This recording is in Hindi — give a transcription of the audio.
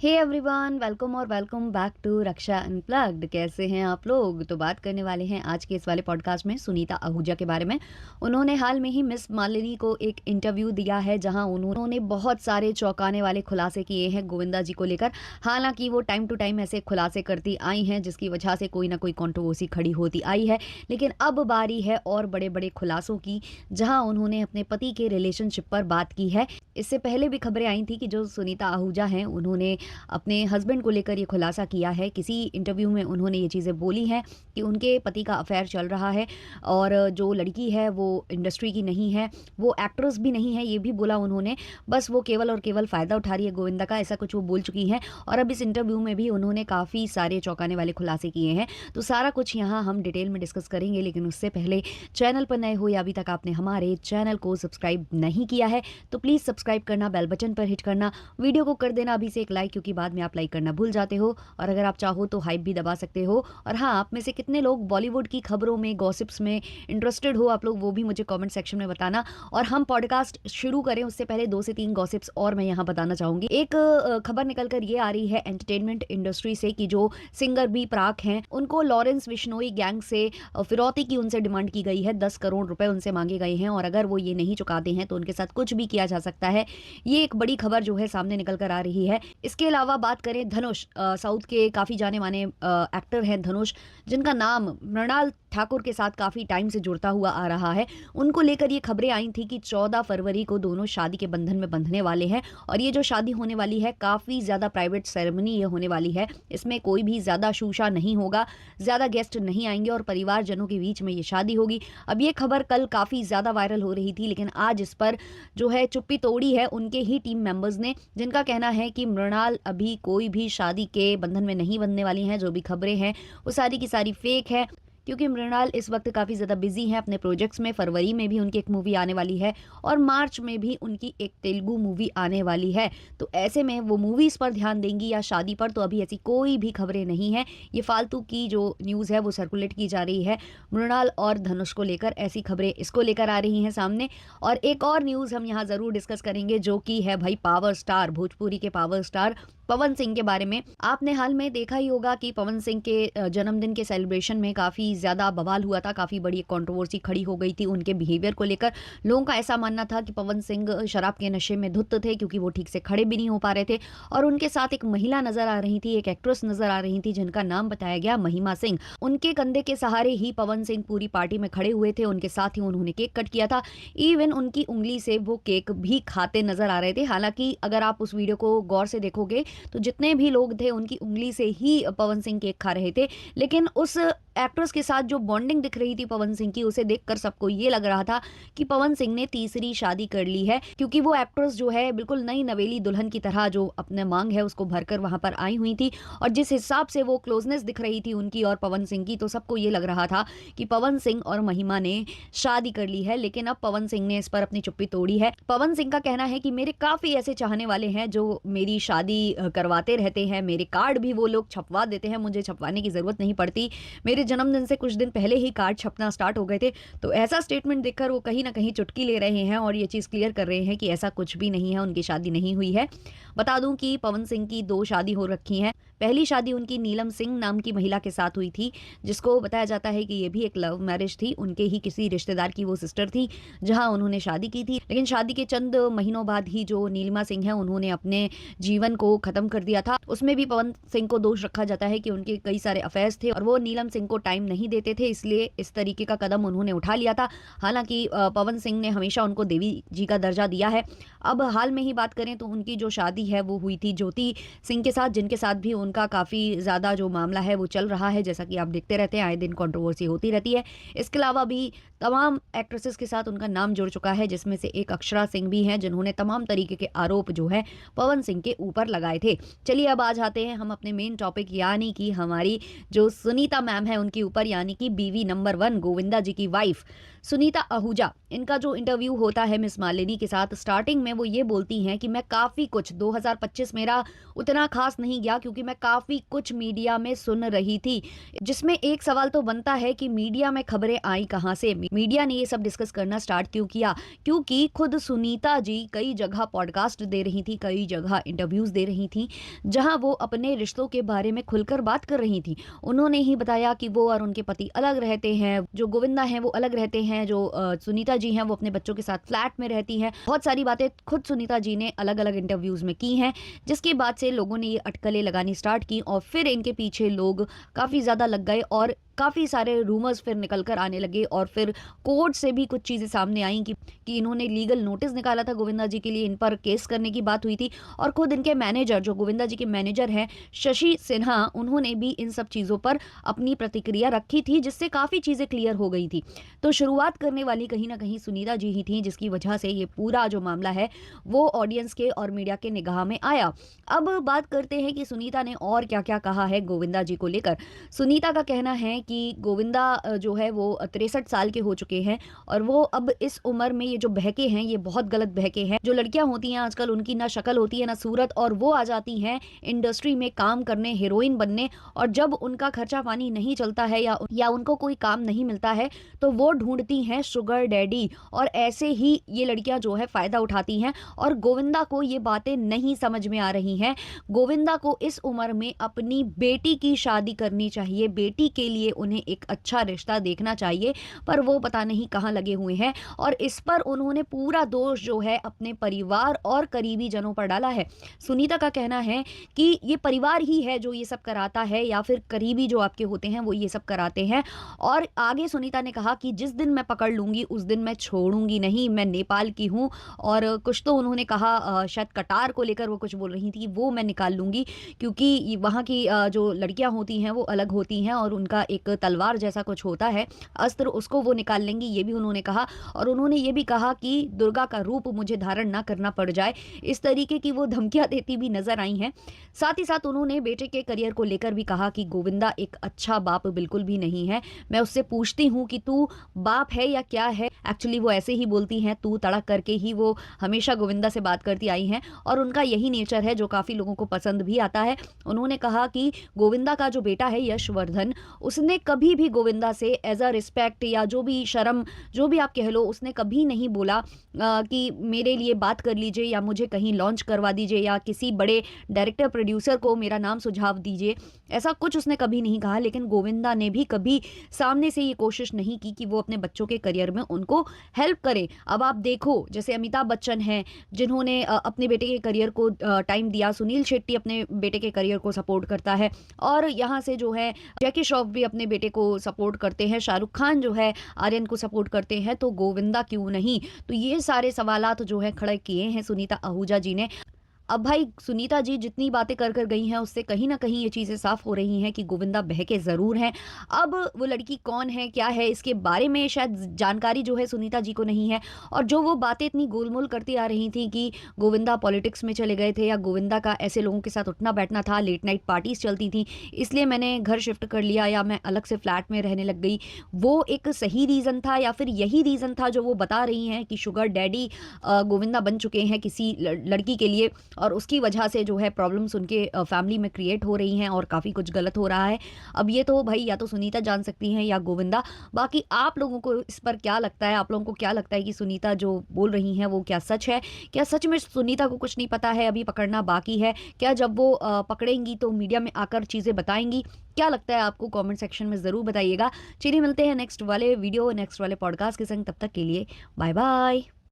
हे एवरीवन, वेलकम और welcome back to Raksha unplugged. कैसे हैं आप लोग? तो बात करने वाले हैं आज के इस वाले पॉडकास्ट में सुनीता आहूजा के बारे में। उन्होंने हाल में ही मिस मालिनी को एक इंटरव्यू दिया है जहां उन्होंने बहुत सारे चौंकाने वाले खुलासे किए हैं गोविंदा जी को लेकर। हालांकि वो टाइम टू टाइम ऐसे खुलासे करती आई हैं जिसकी वजह से कोई ना कोई कंट्रोवर्सी खड़ी होती आई है, लेकिन अब बारी है और बड़े बड़े खुलासों की, जहां उन्होंने अपने पति के रिलेशनशिप पर बात की है। इससे पहले भी खबरें आई थी कि जो सुनीता आहूजा हैं उन्होंने अपने हस्बैंड को लेकर ये खुलासा किया है। किसी इंटरव्यू में उन्होंने ये चीज़ें बोली हैं कि उनके पति का अफेयर चल रहा है और जो लड़की है वो इंडस्ट्री की नहीं है, वो एक्ट्रेस भी नहीं है, ये भी बोला उन्होंने। बस वो केवल और केवल फ़ायदा उठा रही है गोविंदा का, ऐसा कुछ वो बोल चुकी हैं। और अब इस इंटरव्यू में भी उन्होंने काफ़ी सारे चौंकाने वाले खुलासे किए हैं। तो सारा कुछ यहाँ हम डिटेल में डिस्कस करेंगे, लेकिन उससे पहले चैनल पर नए हो या अभी तक आपने हमारे चैनल को सब्सक्राइब नहीं किया है तो प्लीज़ सब्सक्राइब करना, बेल बटन पर हिट करना, वीडियो को कर देना अभी से एक लाइक, क्योंकि बाद में आप लाइक करना भूल जाते हो। और अगर आप चाहो तो हाइप भी दबा सकते हो। और हाँ, आप में से कितने लोग बॉलीवुड की खबरों में, गॉसिप्स में इंटरेस्टेड हो आप लोग, वो भी मुझे कमेंट सेक्शन में बताना। और हम पॉडकास्ट शुरू करें उससे पहले 2 से 3 गॉसिप्स और मैं यहाँ बताना चाहूंगी। एक खबर निकल कर ये आ रही है एंटरटेनमेंट इंडस्ट्री से कि जो सिंगर बी प्राक हैं उनको लॉरेंस बिश्नोई गैंग से फिरौती की उनसे डिमांड की गई है। 10 करोड़ रुपए उनसे मांगे गए हैं और अगर वो ये नहीं चुकाते हैं तो उनके साथ कुछ भी किया जा सकता है। ये एक बड़ी खबर जो है सामने निकल कर आ रही है। इसके अलावा बात करें धनुष, साउथ के काफ़ी जाने माने एक्टर हैं धनुष, जिनका नाम मृणाल ठाकुर के साथ काफ़ी टाइम से जुड़ता हुआ आ रहा है। उनको लेकर ये खबरें आई थी कि 14 फरवरी को दोनों शादी के बंधन में बंधने वाले हैं और ये जो शादी होने वाली है काफ़ी ज़्यादा प्राइवेट सेरेमनी ये होने वाली है। इसमें कोई भी ज़्यादा शूशा नहीं होगा, ज़्यादा गेस्ट नहीं आएंगे और परिवारजनों के बीच में ये शादी होगी। अब ये खबर कल काफ़ी ज़्यादा वायरल हो रही थी, लेकिन आज इस पर जो है चुप्पी तोड़ी है उनके ही टीम मेंबर्स ने, जिनका कहना है कि मृणाल अभी कोई भी शादी के बंधन में नहीं बनने वाली हैं। जो भी खबरें हैं वो सारी की सारी फेक है, क्योंकि मृणाल इस वक्त काफ़ी ज़्यादा बिजी हैं अपने प्रोजेक्ट्स में। फरवरी में भी उनकी एक मूवी आने वाली है और मार्च में भी उनकी एक तेलुगु मूवी आने वाली है। तो ऐसे में वो मूवीज़ पर ध्यान देंगी या शादी पर, तो अभी ऐसी कोई भी खबरें नहीं है। ये फालतू की जो न्यूज़ है वो सर्कुलेट की जा रही है मृणाल और धनुष को लेकर, ऐसी खबरें इसको लेकर आ रही हैं सामने। और एक और न्यूज़ हम यहाँ ज़रूर डिस्कस करेंगे जो कि है भाई पावर स्टार, भोजपुरी के पावर स्टार पवन सिंह के बारे में। आपने हाल में देखा ही होगा कि पवन सिंह के जन्मदिन के सेलिब्रेशन में काफ़ी ज़्यादा बवाल हुआ था, काफ़ी बड़ी कंट्रोवर्सी खड़ी हो गई थी उनके बिहेवियर को लेकर। लोगों का ऐसा मानना था कि पवन सिंह शराब के नशे में धुत थे क्योंकि वो ठीक से खड़े भी नहीं हो पा रहे थे। और उनके साथ एक महिला नजर आ रही थी, एक एक्ट्रेस नजर आ रही थी जिनका नाम बताया गया महिमा सिंह। उनके कंधे के सहारे ही पवन सिंह पूरी पार्टी में खड़े हुए थे, उनके साथ ही उन्होंने केक कट किया था। इवन उनकी उंगली से वो केक भी खाते नजर आ रहे थे। हालांकि अगर आप उस वीडियो को गौर से देखोगे तो जितने भी लोग थे उनकी उंगली से ही पवन सिंह केक खा रहे थे, लेकिन उस एक्ट्रेस के साथ जो बॉन्डिंग दिख रही थी पवन सिंह की, उसे देखकर सबको ये लग रहा था कि पवन सिंह ने तीसरी शादी कर ली है, क्योंकि वो एक्ट्रेस जो है बिल्कुल नई नवेली दुल्हन की तरह जो अपने मांग है उसको भरकर वहां पर आई हुई थी। और जिस हिसाब से वो क्लोजनेस दिख रही थी उनकी और पवन सिंह की, तो सबको ये लग रहा था कि पवन सिंह और महिमा ने शादी कर ली है। लेकिन अब पवन सिंह ने इस पर अपनी चुप्पी तोड़ी है। पवन सिंह का कहना है कि मेरे काफी ऐसे चाहने वाले हैं जो मेरी शादी करवाते रहते हैं, मेरे कार्ड भी वो लोग छपवा देते हैं, मुझे छपवाने की जरूरत नहीं पड़ती। मेरे जन्मदिन से कुछ दिन पहले ही कार्ड छपना स्टार्ट हो गए थे। तो ऐसा स्टेटमेंट देखकर वो कहीं ना कहीं चुटकी ले रहे हैं और ये चीज़ क्लियर कर रहे हैं कि ऐसा कुछ भी नहीं है, उनकी शादी नहीं हुई है। बता दूं कि पवन सिंह की 2 शादी हो रखी हैं। पहली शादी उनकी नीलम सिंह नाम की महिला के साथ हुई थी, जिसको बताया जाता है कि ये भी एक लव मैरिज थी। उनके ही किसी रिश्तेदार की वो सिस्टर थी जहां उन्होंने शादी की थी। लेकिन शादी के चंद महीनों बाद ही जो नीलिमा सिंह है उन्होंने अपने जीवन को खत्म कर दिया था। उसमें भी पवन सिंह को दोष रखा जाता है कि उनके कई सारे अफेयर्स थे और वो नीलम सिंह को टाइम नहीं देते थे, इसलिए इस तरीके का कदम उन्होंने उठा लिया था। हालांकि पवन सिंह ने हमेशा उनको देवी जी का दर्जा दिया है। अब हाल में ही बात करें तो उनकी जो शादी है वो हुई थी ज्योति सिंह के साथ, जिनके साथ भी उनका काफ़ी ज़्यादा जो मामला है वो चल रहा है। जैसा कि आप देखते रहते हैं, आए दिन कंट्रोवर्सी होती रहती है। इसके अलावा भी तमाम एक्ट्रेसेस के साथ उनका नाम जुड़ चुका है, जिसमें से एक अक्षरा सिंह भी हैं जिन्होंने तमाम तरीके के आरोप जो है पवन सिंह के ऊपर लगाए थे। चलिए अब आ जाते हैं हम अपने मेन टॉपिक, यानी कि हमारी जो सुनीता मैम है उनके ऊपर, यानी कि बीवी नंबर 1 गोविंदा जी की वाइफ। सुनीता आहूजा, इनका जो इंटरव्यू होता है मिस मालिनी के साथ, स्टार्टिंग में वो ये बोलती हैं कि मैं काफ़ी कुछ 2025 मेरा उतना खास नहीं गया क्योंकि मैं काफ़ी कुछ मीडिया में सुन रही थी, जिसमें एक सवाल तो बनता है कि मीडिया में खबरें आई कहाँ से? मीडिया ने ये सब डिस्कस करना स्टार्ट क्यों किया? क्योंकि खुद सुनीता जी कई जगह पॉडकास्ट दे रही थी, कई जगह इंटरव्यूज़ दे रही थी, जहाँ वो अपने रिश्तों के बारे में खुलकर बात कर रही थी। उन्होंने ही बताया कि वो और उनके पति अलग रहते हैं, जो गोविंदा हैं वो अलग रहते हैं, जो सुनीता जी हैं वो अपने बच्चों के साथ फ्लैट में रहती हैं। बहुत सारी बातें खुद सुनीता जी ने अलग-अलग इंटरव्यूज़ में की हैं, जिसके बाद से लोगों ने ये अटकलें लगानी स्टार्ट की और फिर इनके पीछे लोग काफ़ी ज़्यादा लग गए और काफ़ी सारे रूमर्स फिर निकल कर आने लगे और फिर कोर्ट से भी कुछ चीज़ें सामने आई कि इन्होंने लीगल नोटिस निकाला था गोविंदा जी के लिए, इन पर केस करने की बात हुई थी और खुद इनके मैनेजर, जो गोविंदा जी के मैनेजर हैं शशि सिन्हा, उन्होंने भी इन सब चीज़ों पर अपनी प्रतिक्रिया रखी थी, जिससे काफ़ी चीज़ें क्लियर हो गई थी। तो शुरुआत करने वाली कहीं ना कहीं सुनीता जी ही थी, जिसकी वजह से ये पूरा जो मामला है वो ऑडियंस के और मीडिया के निगाह में आया। अब बात करते हैं कि सुनीता ने और क्या क्या कहा है गोविंदा जी को लेकर। सुनीता का कहना है कि गोविंदा जो है वो 63 साल के हो चुके हैं और वो अब इस उम्र में ये जो बहके हैं ये बहुत गलत बहके हैं। जो लड़कियां होती हैं आजकल, उनकी ना शक्ल होती है ना सूरत, और वो आ जाती हैं इंडस्ट्री में काम करने, हीरोइन बनने, और जब उनका खर्चा पानी नहीं चलता है या उनको कोई काम नहीं मिलता है तो वो ढूंढती हैं शुगर डैडी, और ऐसे ही ये लड़कियां जो है फायदा उठाती हैं। और गोविंदा को ये बातें नहीं समझ में आ रही हैं। गोविंदा को इस उम्र में अपनी बेटी की शादी करनी चाहिए, बेटी के लिए उन्हें एक अच्छा रिश्ता देखना चाहिए, पर वो पता नहीं कहाँ लगे हुए हैं। और इस पर उन्होंने पूरा दोष जो है अपने परिवार और करीबी जनों पर डाला है। सुनीता का कहना है कि ये परिवार ही है जो ये सब कराता है, या फिर करीबी जो आपके होते हैं वो ये सब कराते हैं। और आगे सुनीता ने कहा कि जिस दिन मैं पकड़ लूंगी उस दिन मैं छोड़ूंगी नहीं, मैं नेपाल की हूँ। और कुछ तो उन्होंने कहा, शायद कटार को लेकर वो कुछ बोल रही थी, वो मैं निकाल लूंगी, क्योंकि वहाँ की जो लड़कियां होती हैं वो अलग होती हैं और उनका एक तलवार जैसा कुछ होता है अस्त्र, उसको वो निकाल लेंगी, ये भी उन्होंने कहा। और उन्होंने ये भी कहा कि दुर्गा का रूप मुझे धारण ना करना पड़ जाए, इस तरीके की वो धमकियां देती भी नजर आई हैं। साथ ही साथ उन्होंने बेटे के करियर को लेकर भी कहा कि गोविंदा एक अच्छा बाप बिल्कुल भी नहीं है। मैं उससे पूछती हूँ कि तू बाप है या क्या है, एक्चुअली वो ऐसे ही बोलती हैं, तू तड़क करके ही वो हमेशा गोविंदा से बात करती आई हैं और उनका यही नेचर है जो काफी लोगों को पसंद भी आता है। उन्होंने कहा कि गोविंदा का जो बेटा है यशवर्धन, उसने कभी भी गोविंदा से एज अ रिस्पेक्ट या जो भी शर्म, जो भी आप कह लो, उसने कभी नहीं बोला कि मेरे लिए बात कर लीजिए या मुझे कहीं लॉन्च करवा दीजिए या किसी बड़े डायरेक्टर प्रोड्यूसर को मेरा नाम सुझाव दीजिए, ऐसा कुछ उसने कभी नहीं कहा। लेकिन गोविंदा ने भी कभी सामने से ये कोशिश नहीं की कि वो अपने बच्चों के करियर में उनको हेल्प करे। अब आप देखो, जैसे अमिताभ बच्चन हैं जिन्होंने अपने बेटे के करियर को टाइम दिया, सुनील शेट्टी अपने बेटे के करियर को सपोर्ट करता है, और यहाँ से जो है जैकी श्रॉफ भी अपने बेटे को सपोर्ट करते हैं, शाहरुख खान जो है आर्यन को सपोर्ट करते हैं, तो गोविंदा क्यों नहीं? तो ये सारे सवालात जो है खड़े किए हैं सुनीता आहूजा जी ने। अब भाई सुनीता जी जितनी बातें कर कर गई हैं उससे कहीं ना कहीं ये चीज़ें साफ हो रही हैं कि गोविंदा बहके ज़रूर हैं। अब वो लड़की कौन है, क्या है, इसके बारे में शायद जानकारी जो है सुनीता जी को नहीं है। और जो वो बातें इतनी गोलमोल करती आ रही थी कि गोविंदा पॉलिटिक्स में चले गए थे या गोविंदा का ऐसे लोगों के साथ उठना बैठना था, लेट नाइट पार्टीज चलती थी, इसलिए मैंने घर शिफ्ट कर लिया या मैं अलग से फ्लैट में रहने लग गई, वो एक सही रीज़न था या फिर यही रीज़न था जो वो बता रही हैं कि शुगर डैडी गोविंदा बन चुके हैं किसी लड़की के लिए, और उसकी वजह से जो है प्रॉब्लम्स उनके फैमिली में क्रिएट हो रही हैं और काफ़ी कुछ गलत हो रहा है। अब ये तो भाई या तो सुनीता जान सकती हैं या गोविंदा। बाकी आप लोगों को इस पर क्या लगता है? आप लोगों को क्या लगता है कि सुनीता जो बोल रही हैं वो क्या सच है? क्या सच में सुनीता को कुछ नहीं पता है, अभी पकड़ना बाकी है? क्या जब वो पकड़ेंगी तो मीडिया में आकर चीज़ें बताएंगी? क्या लगता है आपको? कमेंट सेक्शन में ज़रूर बताइएगा। चलिए मिलते हैं नेक्स्ट वाले वीडियो, नेक्स्ट वाले पॉडकास्ट के संग। तब तक के लिए बाय बाय।